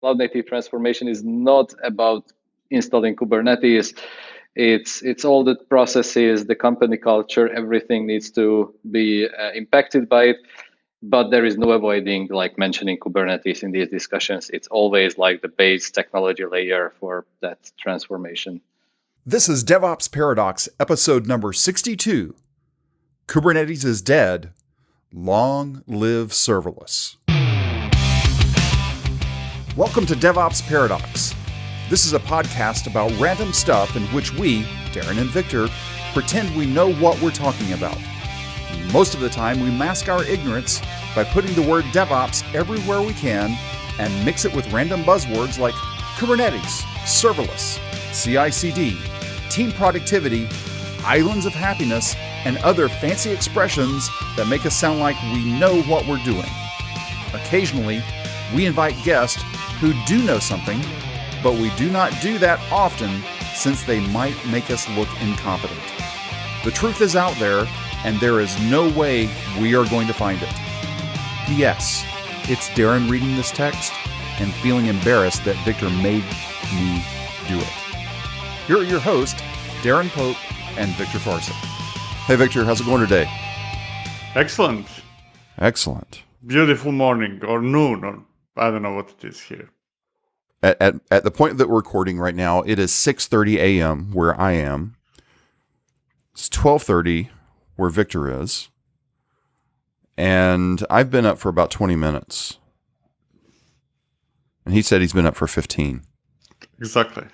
Cloud native transformation is not about installing Kubernetes. It's all the processes, the company culture, everything needs to be impacted by it. But there is no avoiding like mentioning Kubernetes in these discussions. It's always like the base technology layer for that transformation. This is DevOps Paradox, episode number 62. Kubernetes is dead. Long live serverless. Welcome to DevOps Paradox. This is a podcast about random stuff in which we, Darren and Victor, pretend we know what we're talking about. Most of the time, we mask our ignorance by putting the word DevOps everywhere we can and mix it with random buzzwords like Kubernetes, serverless, CI/CD, team productivity, islands of happiness, and other fancy expressions that make us sound like we know what we're doing. Occasionally, we invite guests who do know something, but we do not do that often since they might make us look incompetent. The truth is out there, and there is no way we are going to find it. P.S. It's Darren reading this text and feeling embarrassed that Victor made me do it. Here are your hosts, Darren Pope and Victor Farson. Hey Victor, how's it going today? Excellent. Excellent. Beautiful morning or noon, or I don't know what it is here. At the point that we're recording right now, it is 6:30 a.m. where I am. It's 12:30 where Victor is. And I've been up for about 20 minutes. And he said he's been up for 15. Exactly.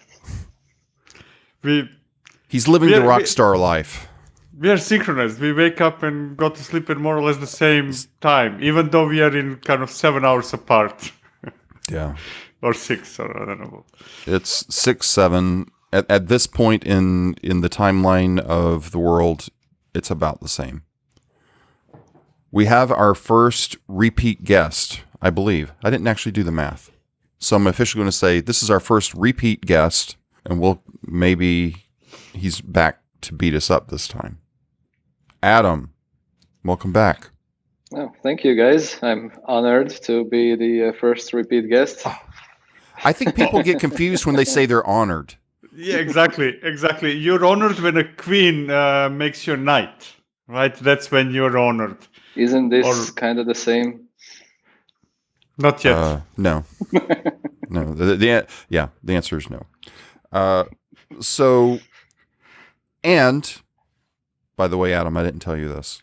He's living the rock star life. We are synchronized. We wake up and go to sleep at more or less the same time, even though we are in kind of 7 hours apart. Yeah. Or 6, or I don't know. It's 6, 7. At this point in the timeline of the world, it's about the same. We have our first repeat guest, I believe. I didn't actually do the math. So I'm officially going to say this is our first repeat guest, and maybe he's back to beat us up this time. Adam, welcome back. Oh, thank you, guys. I'm honored to be the first repeat guest. I think people get confused when they say they're honored. Yeah, exactly. You're honored when a queen makes your knight, right? That's when you're honored. Isn't this kind of the same? Not yet. No. No. The answer is no. And by the way, Adam, I didn't tell you this.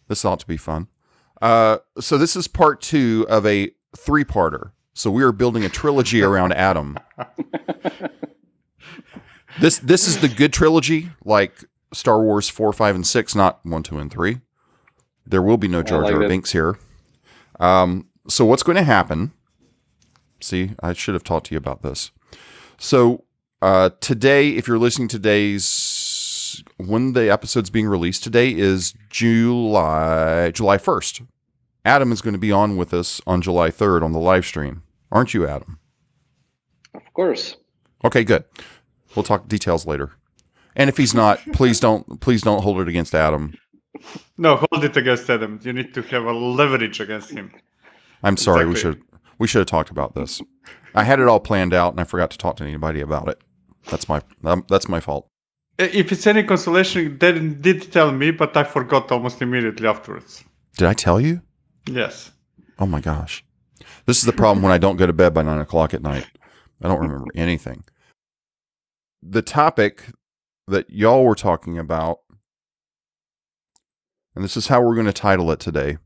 This ought to be fun. So this is part 2 of a 3-parter. So we are building a trilogy around Adam. This is the good trilogy, like Star Wars 4, 5, and 6, not 1, 2, and 3. There will be no Jar Jar Binks here. So what's going to happen? See, I should have talked to you about this. So today, if you're listening to when the episode's being released, today is July 1st. Adam is going to be on with us on July 3rd on the live stream. Aren't you, Adam? Of course. Okay, good. We'll talk details later. And if he's not, please don't hold it against Adam. No, hold it against Adam. You need to have a leverage against him. I'm sorry. Exactly. We should have talked about this. I had it all planned out and I forgot to talk to anybody about it. That's my fault. If it's any consolation, Darren did tell me, but I forgot almost immediately afterwards. Did I tell you? Yes. Oh my gosh. This is the problem when I don't go to bed by 9 o'clock at night. I don't remember anything. The topic that y'all were talking about, and this is how we're going to title it today,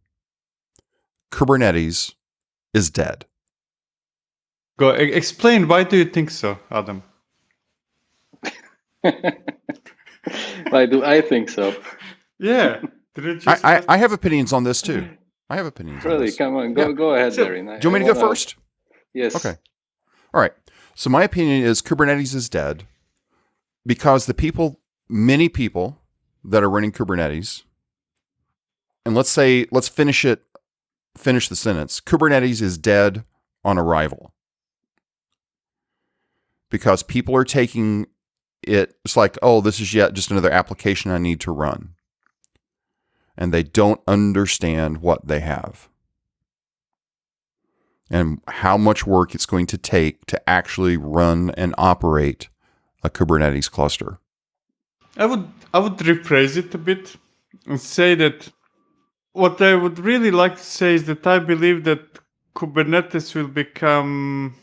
Kubernetes is dead. Go explain, why do you think so, Adam? Why do I think so? Yeah. I have opinions on this too. I have opinions on this. Really? Come on. Go ahead, Darren. Do you want me to go first? Yes. Okay. All right. So my opinion is Kubernetes is dead because many people that are running Kubernetes, and let's finish the sentence. Kubernetes is dead on arrival. Because people are taking it's like, oh, this is yet just another application I need to run. And they don't understand what they have. and how much work it's going to take to actually run and operate a Kubernetes cluster? I would rephrase it a bit and say that what I would really like to say is that I believe that Kubernetes will become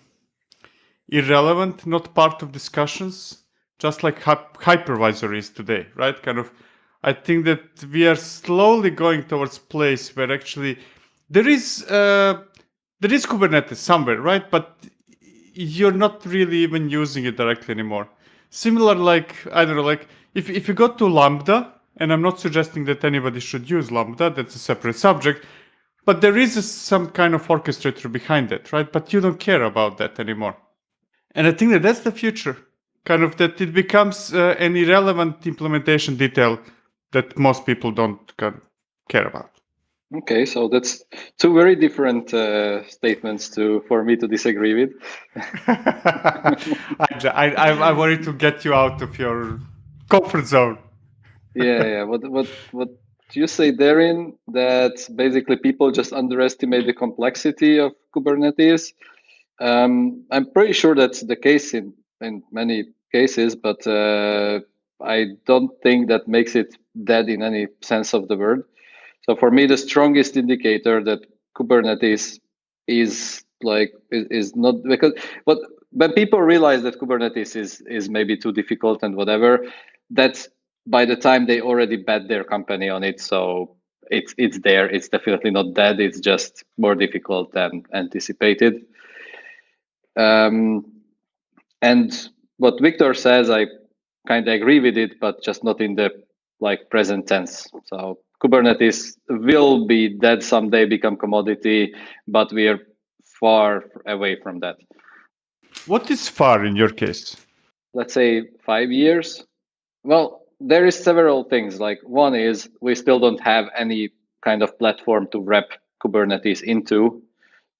irrelevant, not part of discussions, just like hypervisor is today, right? I think that we are slowly going towards a place where actually there is Kubernetes somewhere, right? But you're not really even using it directly anymore. Similar, like, I don't know, like if you go to Lambda, and I'm not suggesting that anybody should use Lambda, that's a separate subject, but there is some kind of orchestrator behind it, right? But you don't care about that anymore. And I think that that's the future, that it becomes an irrelevant implementation detail that most people don't care about. Okay, so that's two very different statements for me to disagree with. I wanted to get you out of your comfort zone. Yeah. What you say therein, that basically people just underestimate the complexity of Kubernetes. I'm pretty sure that's the case in many cases, but I don't think that makes it dead in any sense of the word. So for me, the strongest indicator that Kubernetes is not, because when people realize that Kubernetes is maybe too difficult and whatever, that's by the time they already bet their company on it. So it's there. It's definitely not dead. It's just more difficult than anticipated. And what Victor says, I kind of agree with it, but just not in the present tense. So Kubernetes will be dead someday, become commodity, but we are far away from that. What is far in your case? Let's say 5 years. Well, there is several things. Like, one is we still don't have any kind of platform to wrap Kubernetes into,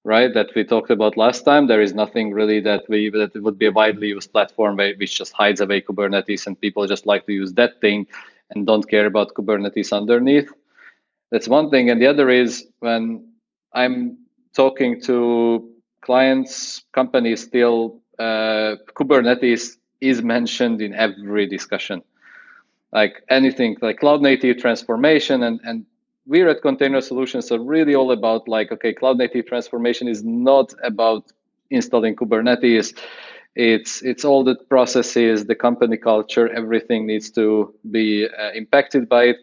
right? That we talked about last time. There is nothing really that it would be a widely used platform which just hides away Kubernetes, and people just like to use that thing and don't care about Kubernetes underneath. That's one thing. And the other is, when I'm talking to clients, companies, still Kubernetes is mentioned in every discussion. Like anything like cloud native transformation, and we're at Container Solutions are really all about cloud native transformation is not about installing Kubernetes. It's all the processes, the company culture, everything needs to be impacted by it.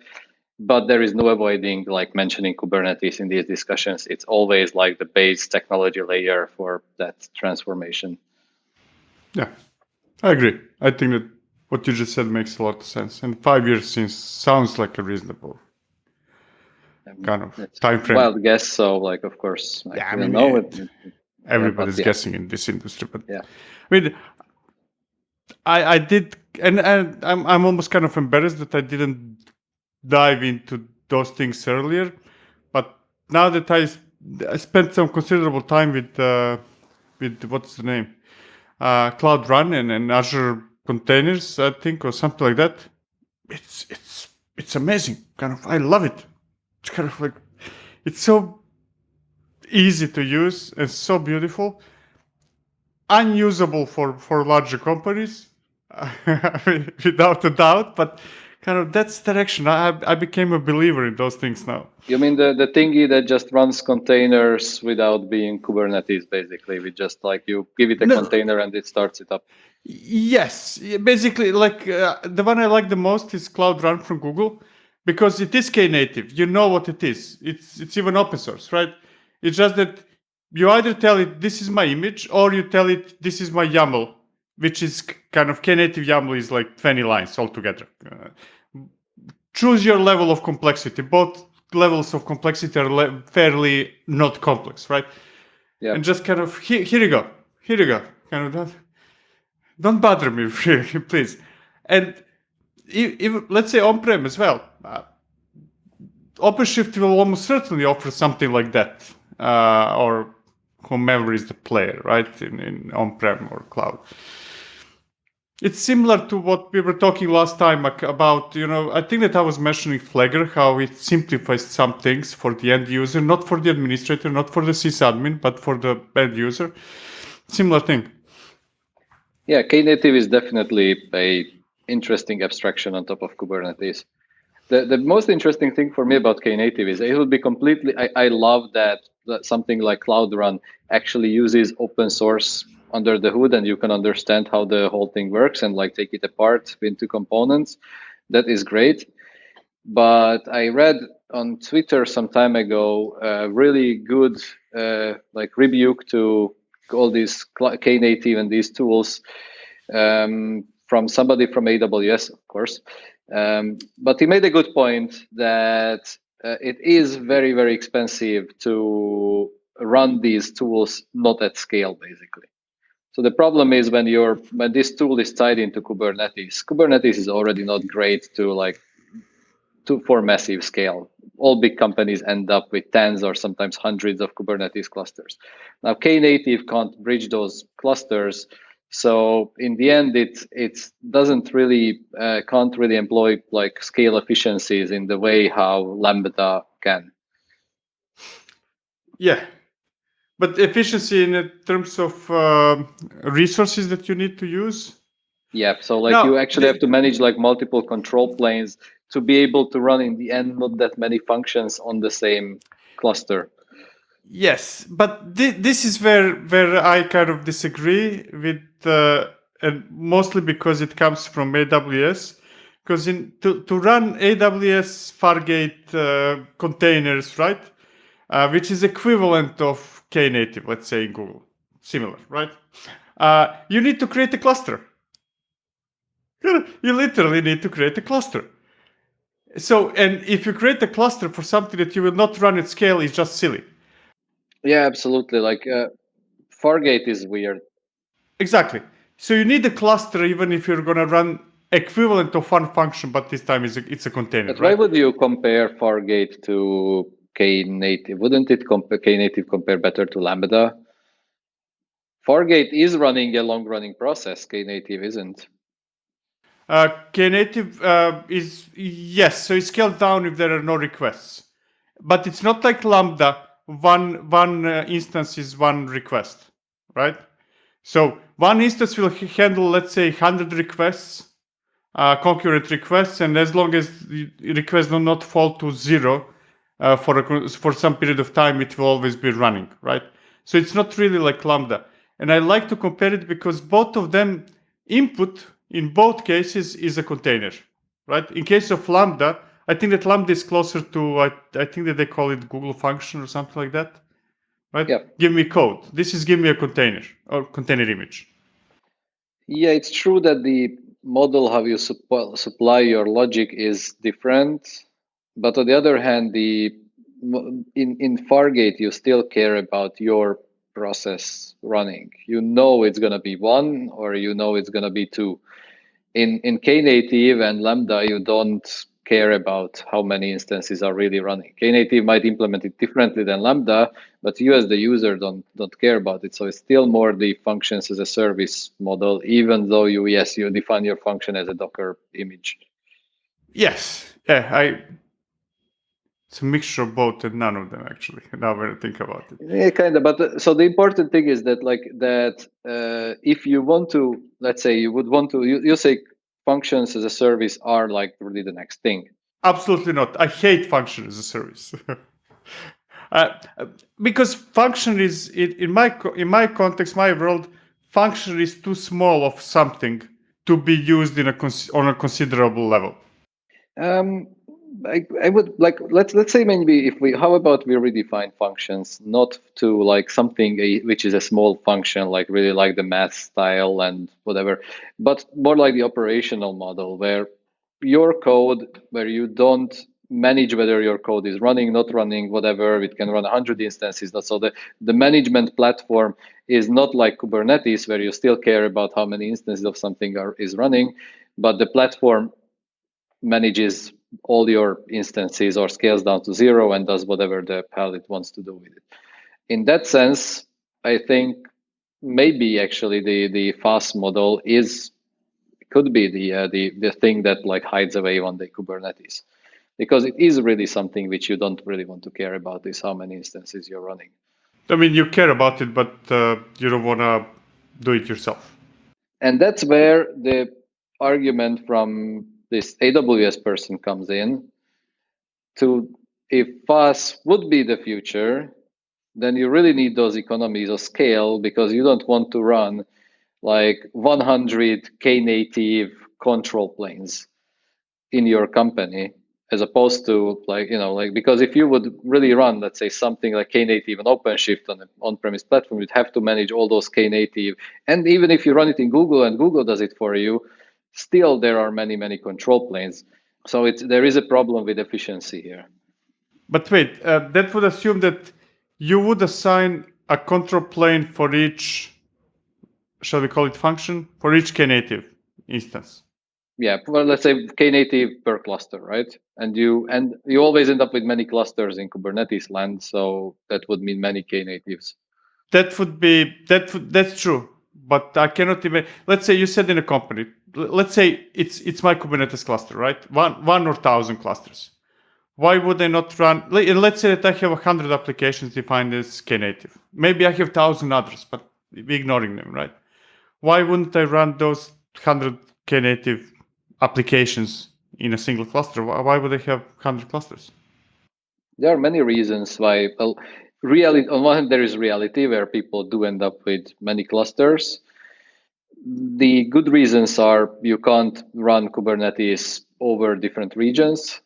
But there is no avoiding mentioning Kubernetes in these discussions. It's always the base technology layer for that transformation. Yeah, I agree. I think that what you just said makes a lot of sense. And 5 years sounds like a reasonable kind of time frame. Wild guess. So of course, I don't know. Everybody's guessing in this industry, but yeah. I mean, I did, and I'm almost kind of embarrassed that I didn't dive into those things earlier. But now that I spent some considerable time with what's the name, Cloud Run and Azure Containers, I think, or something like that. It's amazing. I love it. It's it's so easy to use and so beautiful. Unusable for larger companies, without a doubt, but that's the direction. I became a believer in those things now. You mean the thingy that just runs containers without being Kubernetes, basically? We just you give it a container and it starts it up. Yes, basically, the one I like the most is Cloud Run from Google, because it is Knative. You know what it is. It's even open source, right? It's just that you either tell it this is my image, or you tell it this is my YAML, which is Knative YAML is 20 lines altogether. Choose your level of complexity. Both levels of complexity are fairly not complex, right? Yeah. And just here you go. Here you go. That. Don't bother me, please. And if let's say on-prem as well, OpenShift will almost certainly offer something like that, or whomever is the player, right, in on-prem or cloud. It's similar to what we were talking last time about, I think that I was mentioning Flagger, how it simplifies some things for the end user, not for the administrator, not for the sysadmin, but for the end user. Similar thing. Yeah, Knative is definitely a interesting abstraction on top of Kubernetes. The most interesting thing for me about Knative is it will be completely. I love that something like Cloud Run actually uses open source under the hood, and you can understand how the whole thing works and like take it apart into components. That is great. But I read on Twitter some time ago a really good like rebuke to all these Knative and these tools from somebody from AWS, of course. But he made a good point that it is very, very expensive to run these tools not at scale, basically. So the problem is when this tool is tied into Kubernetes. Kubernetes is already not great for massive scale. All big companies end up with tens or sometimes hundreds of Kubernetes clusters. Now, Knative can't bridge those clusters, so in the end, it doesn't really can't really employ like scale efficiencies in the way how Lambda can. Yeah, but efficiency in terms of resources that you need to use. Yeah, so like you actually have to manage like multiple control planes to be able to run in the end not that many functions on the same cluster. Yes, but this is where I kind of disagree with, and mostly because it comes from AWS. Because to run AWS Fargate containers, right, which is equivalent of Knative, let's say in Google, similar, right? You need to create a cluster. You literally need to create a cluster. So, and if you create a cluster for something that you will not run at scale, it's just silly. Yeah, absolutely. Like Fargate is weird. Exactly. So you need a cluster even if you're going to run equivalent of one function, but this time it's a container. But right? why would you compare Fargate to Knative? Wouldn't Knative compare better to Lambda? Fargate is running a long-running process. Knative isn't. Knative is, yes, so it's scaled down if there are no requests, but it's not like Lambda. One instance is one request, right? So one instance will handle, let's say, 100 requests, concurrent requests, and as long as the requests do not fall to zero for some period of time, it will always be running, right? So it's not really like Lambda. And I like to compare it because both of them input in both cases is a container, right? In case of Lambda, I think that Lambda is closer to, I think that they call it Google function or something like that, right? Yeah. Give me code. This is give me a container or container image. Yeah, it's true that the model how you supply your logic is different, but on the other hand, in Fargate you still care about your process running. You know it's gonna be one, or you know it's gonna be two. In Knative and Lambda, you don't care about how many instances are really running. Knative might implement it differently than Lambda, but you as the user don't care about it. So it's still more the functions as a service model, even though you define your function as a Docker image. Yes, yeah, it's a mixture of both and none of them actually. Now when I think about it, Yeah, kind of. But so the important thing is that if you want to, let's say you would want to, you say functions as a service are like really the next thing. absolutely not. I hate function as a service. Because function is in my context, my world, function is too small of something to be used on a considerable level. I would like let's say maybe how about we redefine functions not to like something which is a small function like really like the math style and whatever, but more like the operational model where you don't manage whether your code is running, not running, whatever. It can run 100 instances. So the management platform is not like Kubernetes where you still care about how many instances of something is running, but the platform manages all your instances or scales down to zero and does whatever the hell it wants to do with it. In that sense, I think maybe actually the FAS model is could be the thing that like hides away one day Kubernetes, because it is really something which you don't really want to care about is how many instances you're running. I mean, you care about it, but you don't want to do it yourself. And that's where the argument from this AWS person comes in. To if FAS would be the future, then you really need those economies of scale, because you don't want to run like 100 Knative control planes in your company, as opposed to like because if you would really run, let's say, something like Knative and OpenShift on an on-premise platform, you'd have to manage all those Knative. And even if you run it in Google and Google does it for you, still there are many control planes. So there is a problem with efficiency here. But wait, that would assume that you would assign a control plane for each, shall we call it function, for each Knative instance. Yeah, well, let's say Knative per cluster, right? And you always end up with many clusters in Kubernetes land, so that would mean many Knatives. That's true, but I cannot even. Let's say you said in a company. Let's say it's my Kubernetes cluster, right? One or 1,000 clusters. Why would I not run? Let's say that I have 100 applications defined as Knative. Maybe I have 1,000 others, but ignoring them, right? Why wouldn't I run those 100 Knative applications in a single cluster? Why would I have 100 clusters? There are many reasons why. Well, reality, on one hand, there is reality where people do end up with many clusters. The good reasons are you can't run Kubernetes over different regions.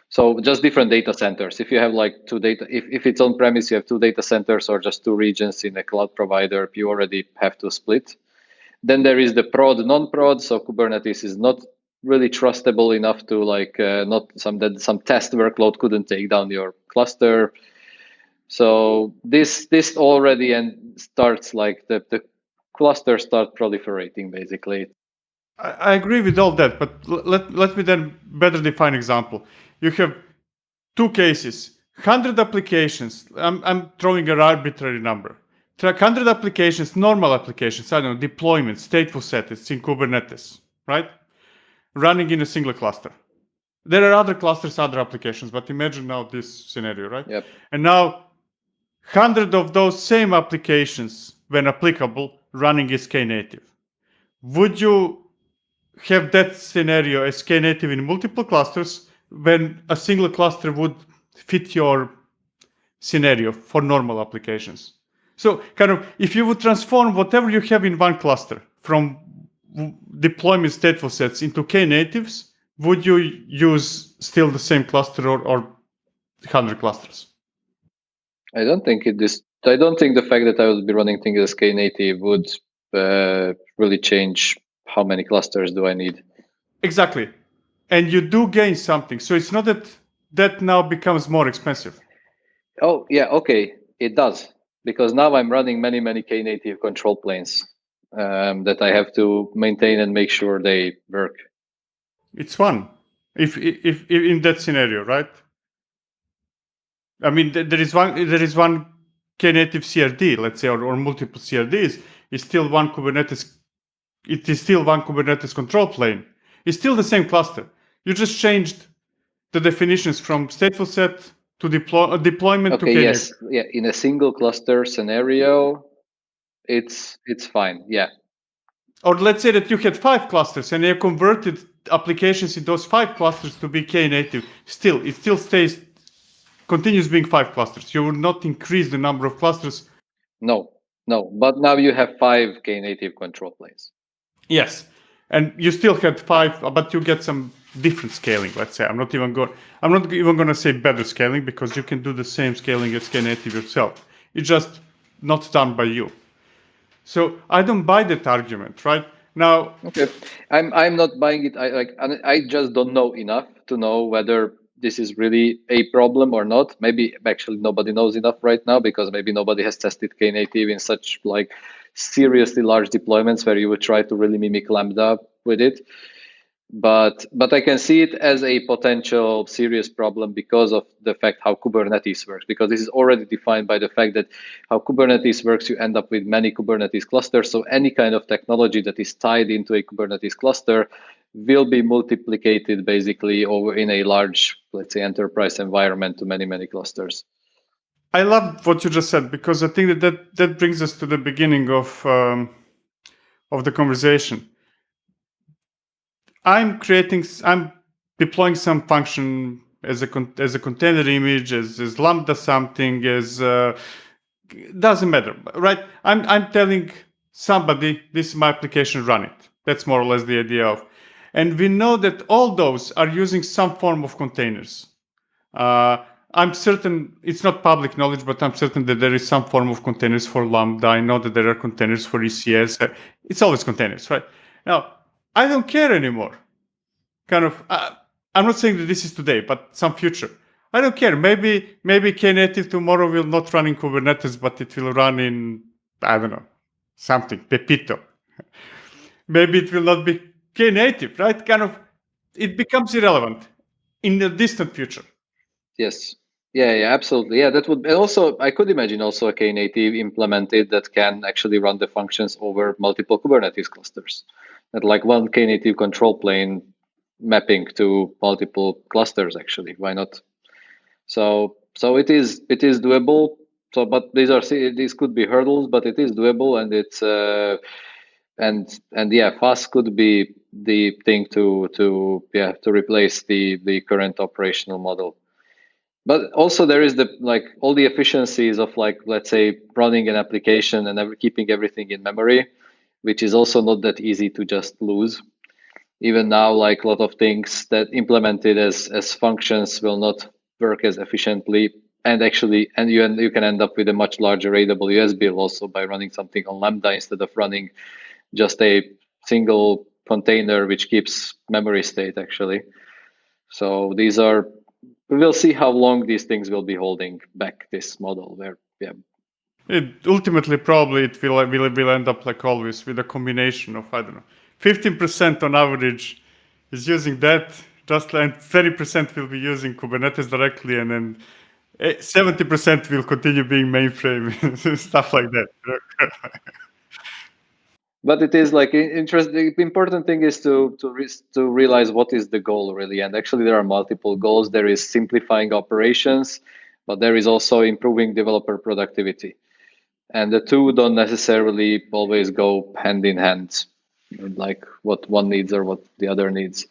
So just different data centers. If you have like if it's on premise, you have 2 data centers or just 2 regions in a cloud provider, you already have to split. Then there is the prod, non-prod. So Kubernetes is not really trustable enough to not some test workload couldn't take down your cluster. So this already starts like the clusters start proliferating basically. I agree with all that, but let me then better define example. You have 2 cases, 100 applications. I'm throwing an arbitrary number. 100 applications, normal applications, I don't know, deployments, stateful settings in Kubernetes, right? Running in a single cluster. There are other clusters, other applications, but imagine now this scenario, right? Yep. And now 100 of those same applications, when applicable, running as Knative. Would you have that scenario as Knative in multiple clusters when a single cluster would fit your scenario for normal applications? So kind of if you would transform whatever you have in one cluster from deployment stateful sets into Knatives, would you use still the same cluster or 100 clusters? I don't think the fact that I would be running things as Knative would really change how many clusters do I need. Exactly. And you do gain something. So it's not that now becomes more expensive. Oh, yeah, okay. It does. Because now I'm running many Knative control planes that I have to maintain and make sure they work. It's fun. If in that scenario, right? I mean, there is one Knative CRD, let's say, or multiple CRDs. It's still one Kubernetes. It is still one Kubernetes control plane. It's still the same cluster. You just changed the definitions from stateful set to deployment to Knative. Yes, yeah. In a single cluster scenario, it's fine. Yeah. Or let's say that you had 5 clusters and you converted applications in those 5 clusters to be Knative. Still, it still continues being 5 clusters. You will not increase the number of clusters. No. But now you have 5 Knative control planes. Yes, and you still had 5, but you get some different scaling. Let's say I'm not even going to say better scaling, because you can do the same scaling as Knative yourself. It's just not done by you. So I don't buy that argument, right? Now, okay, I'm not buying it. I just don't know enough to know whether this is really a problem or not. Maybe actually nobody knows enough right now, because maybe nobody has tested Knative in such seriously large deployments where you would try to really mimic Lambda with it. But I can see it as a potential serious problem because of the fact how Kubernetes works, because this is already defined by the fact that how Kubernetes works, you end up with many Kubernetes clusters. So any kind of technology that is tied into a Kubernetes cluster will be multiplicated basically over in a large, let's say, enterprise environment to many, many clusters. I love what you just said, because I think that brings us to the beginning of the conversation. I'm deploying some function as a container image, as Lambda something, doesn't matter, right? I'm telling somebody, this is my application, run it. That's more or less the idea of. And we know that all those are using some form of containers. I'm certain, it's not public knowledge, but I'm certain that there is some form of containers for Lambda. I know that there are containers for ECS. It's always containers, right? Now, I don't care anymore. I'm not saying that this is today, but some future. I don't care. Maybe Knative tomorrow will not run in Kubernetes, but it will run in, I don't know, something, Pepito. Maybe it will not be Knative, right? It becomes irrelevant in the distant future. Yes. Yeah, absolutely. Yeah, that would, and also I could imagine also a Knative implemented that can actually run the functions over multiple Kubernetes clusters. That like one Knative control plane mapping to multiple clusters. Actually, why not? So it is doable. So, but these could be hurdles, but it is doable, and it's and yeah, fast could be the thing to replace the current operational model. But also there is like all the efficiencies of, like, let's say, running an application and keeping everything in memory, which is also not that easy to just lose. Even now, like a lot of things that implemented as functions will not work as efficiently, and you can end up with a much larger AWS bill also by running something on Lambda instead of running just a single container which keeps memory state actually. So we will see how long these things will be holding back this model where, yeah. Ultimately, probably it will end up like always with a combination of, I don't know, 15% on average is using that, just like 30% will be using Kubernetes directly, and then 70% will continue being mainframe, stuff like that. But it is like interesting. The important thing is to realize what is the goal really, and actually there are multiple goals. There is simplifying operations, but there is also improving developer productivity, and the two don't necessarily always go hand in hand, like what one needs or what the other needs.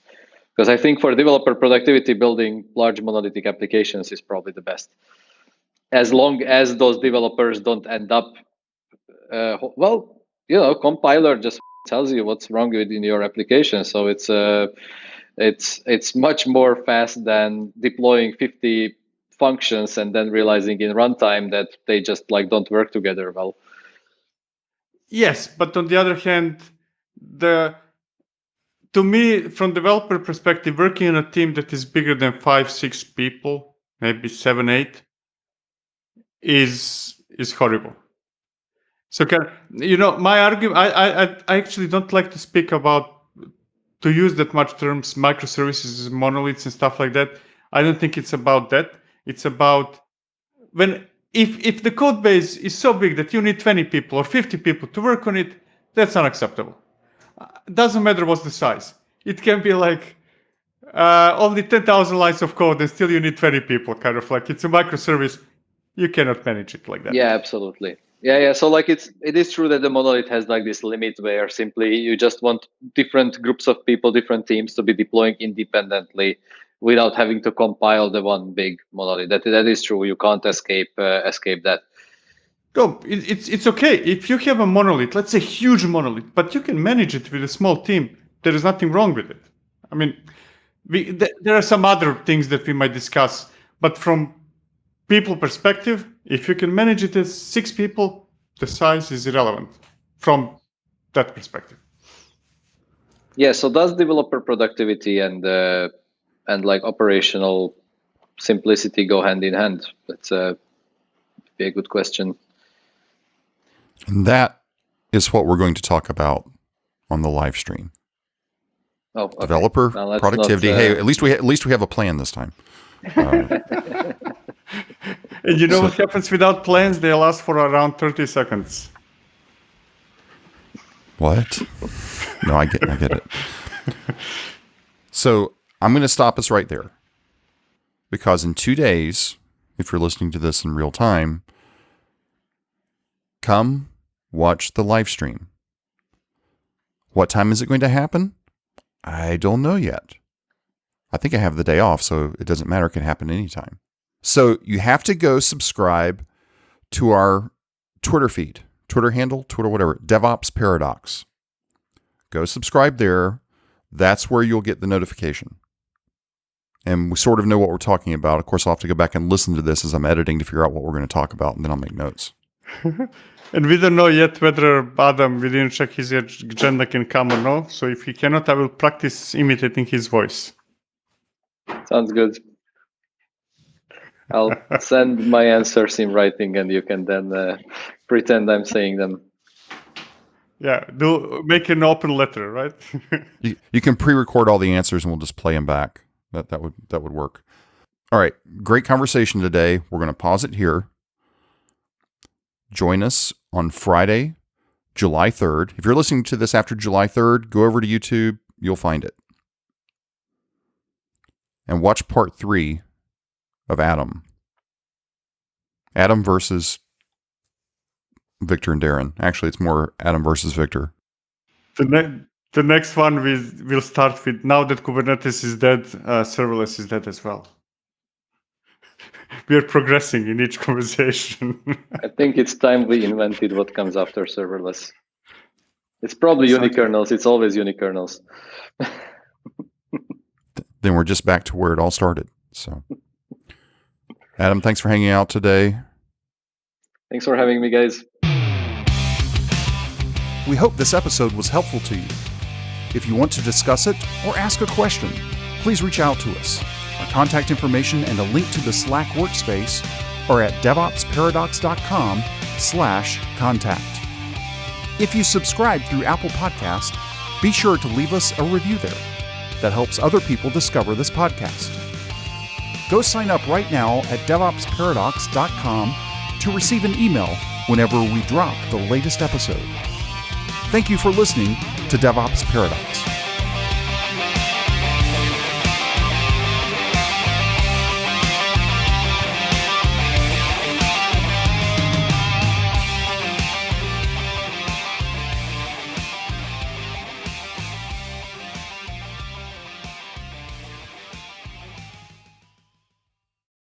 Because I think for developer productivity, building large monolithic applications is probably the best, as long as those developers don't end up compiler just tells you what's wrong within your application. So it's much more fast than deploying 50 functions and then realizing in runtime that they just like don't work together well. Yes, but on the other hand, to me, from developer perspective, working in a team that is bigger than 5-6 people, maybe 7-8, is horrible. So my argument, I actually don't like to speak to use that much terms, microservices, monoliths, and stuff like that. I don't think it's about that. It's about if the code base is so big that you need 20 people or 50 people to work on it, that's unacceptable. Doesn't matter what's the size. It can be like only 10,000 lines of code and still you need 20 people, kind of like it's a microservice. You cannot manage it like that. Yeah, absolutely. Yeah. So like it is true that the monolith has like this limit where simply you just want different groups of people, different teams to be deploying independently without having to compile the one big monolith. That is true. You can't escape that. No, it's okay. If you have a monolith, let's say huge monolith, but you can manage it with a small team, there is nothing wrong with it. I mean, there are some other things that we might discuss, but from people perspective, if you can manage it as 6 people, the size is irrelevant from that perspective. Yeah. So does developer productivity and like operational simplicity go hand in hand? That's be a good question. And that is what we're going to talk about on the live stream. Oh, okay. Developer productivity. Not, Hey, at least we have a plan this time. And you know what happens without plans? They last for around 30 seconds. What? No, I get it. So I'm going to stop us right there, because in 2 days, if you're listening to this in real time, come watch the live stream. What time is it going to happen? I don't know yet. I think I have the day off, so it doesn't matter. It can happen anytime. So you have to go subscribe to our Twitter feed, Twitter handle, Twitter, whatever, DevOps Paradox. Go subscribe there. That's where you'll get the notification. And we sort of know what we're talking about. Of course, I'll have to go back and listen to this as I'm editing to figure out what we're going to talk about, and then I'll make notes. And we don't know yet whether Adam, we didn't check his agenda, can come or no. So if he cannot, I will practice imitating his voice. Sounds good. I'll send my answers in writing, and you can then pretend I'm saying them. Yeah, make an open letter, right? You can pre-record all the answers, and we'll just play them back. That would work. All right, great conversation today. We're going to pause it here. Join us on Friday, July 3rd. If you're listening to this after July 3rd, go over to YouTube. You'll find it. And watch part 3 of Adam. Adam versus Victor and Darren. Actually, it's more Adam versus Victor. The next one we'll start with, now that Kubernetes is dead, serverless is dead as well. We are progressing in each conversation. I think it's time we invented what comes after serverless. It's probably unikernels. It's always unikernels. Then we're just back to where it all started. So, Adam, thanks for hanging out today. Thanks for having me, guys. We hope this episode was helpful to you. If you want to discuss it or ask a question, please reach out to us. Our contact information and a link to the Slack workspace are at devopsparadox.com/contact. If you subscribe through Apple Podcast, be sure to leave us a review there. That helps other people discover this podcast. Go sign up right now at devopsparadox.com to receive an email whenever we drop the latest episode. Thank you for listening to DevOps Paradox.